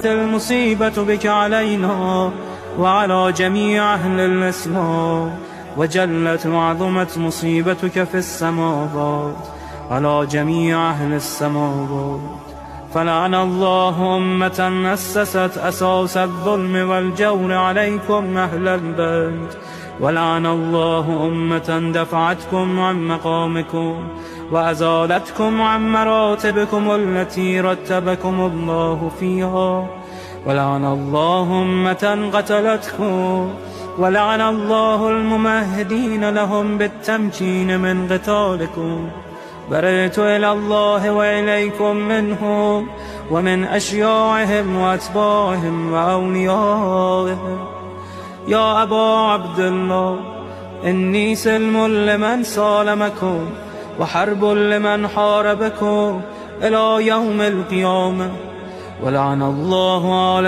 المصيبة بك علينا وعلى جميع أهل الإسلام، وجلت وعظمت مصيبتك في السماوات على جميع أهل السماوات. فلعن الله أمة أسست أساس الظلم والجور عليكم أهل البيت، ولعن الله أمة دفعتكم عن مقامكم وأزالتكم عن مراتبكم التي رتبكم الله فيها، ولعن الله أمة قتلتكم، ولعن الله الممهدين لهم بالتمكين من قتالكم. برئت إلى الله وإليكم منهم ومن أشياعهم وأتباعهم وأوليائهم. يا أبا عبد الله، إني سلم لمن سالمكم وحرب لمن حاربكم إلى يوم القيامة. ولعن الله آل